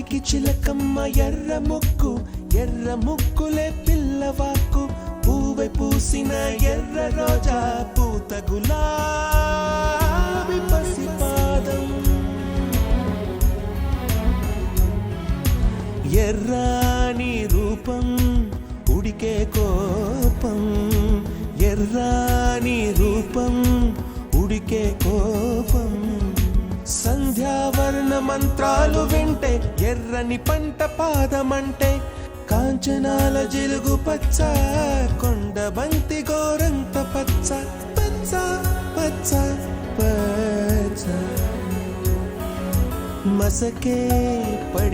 పలికి చిలకమ్మ ఎర్ర ముక్కులే పిల్లవాకు పూవై పూసిన ఎర్ర రోజా పూత గులాబీ పసిపాదం ఎర్రాని రూపం ఉడికే కోపం ఎర్రాని రూపం ఉడికే కోపం సంధ్యావర్ణ మంత్రాలు వింటే ఎర్రని పంట పాదమంటే కాంచనాల జిలుగు పచ్చ కొండ బంతి గోరంత పచ్చ పచ్చ పచ్చ పచ్చ మసకే పడి